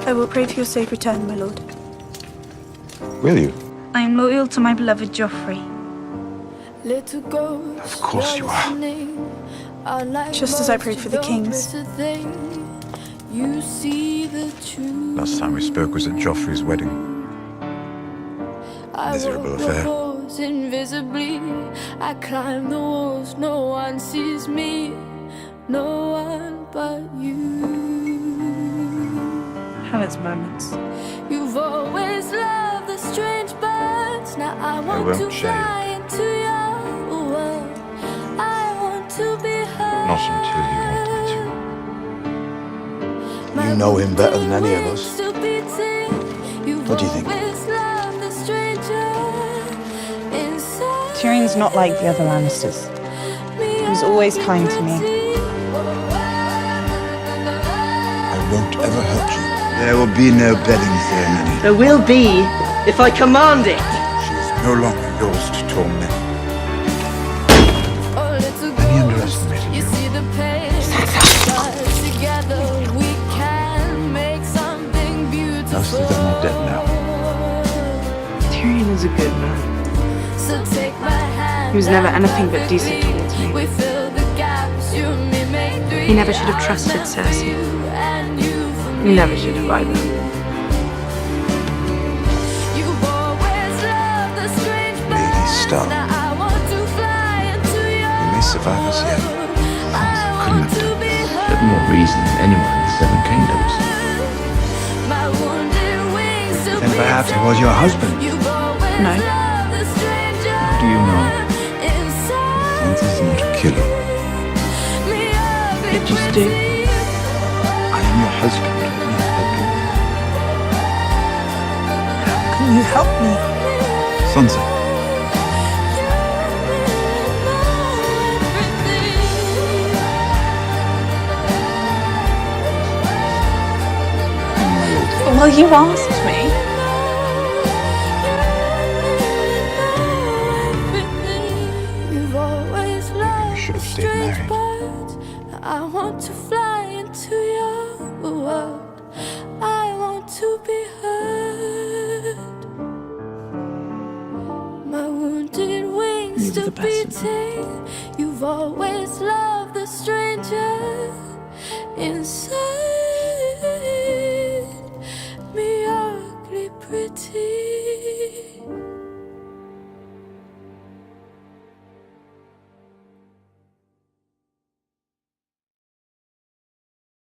I will pray for your safe return, my lord. Will you? I am loyal to my beloved Joffrey. Of course you are. Just as I prayed for the kings. Last time we spoke was at Joffrey's wedding. Miserable affair. Invisibly, I climb the walls, no one sees me, no one but you. Have its moments. You've always loved the strange birds. Now I want to fly into your world. I want to be heard. Not until you want me to. You know him better than any of us. What do you think? Tyrion's not like the other Lannisters. He was always kind to me. I won't ever hurt you. There will be no bedding ceremony. There will be, if I command it. She is no longer yours to torment. He underestimated you. Most of them are dead now. Tyrion is a good man. He was never anything but decent towards me. He never should have trusted Cersei. He never should have either. Lady Stark. You may survive us yet. Sansa couldn't have done this. Have more reason than anyone in the Seven Kingdoms. Then perhaps it was your husband. No. How do you know? Sansa's not a killer. It just do. I am your husband. Can you help me? Sansa. Well, you asked me. We should have stayed married. I want to fly into your world. I want to be heard. My wounded wings You're still the best of beating. You've always loved the stranger inside.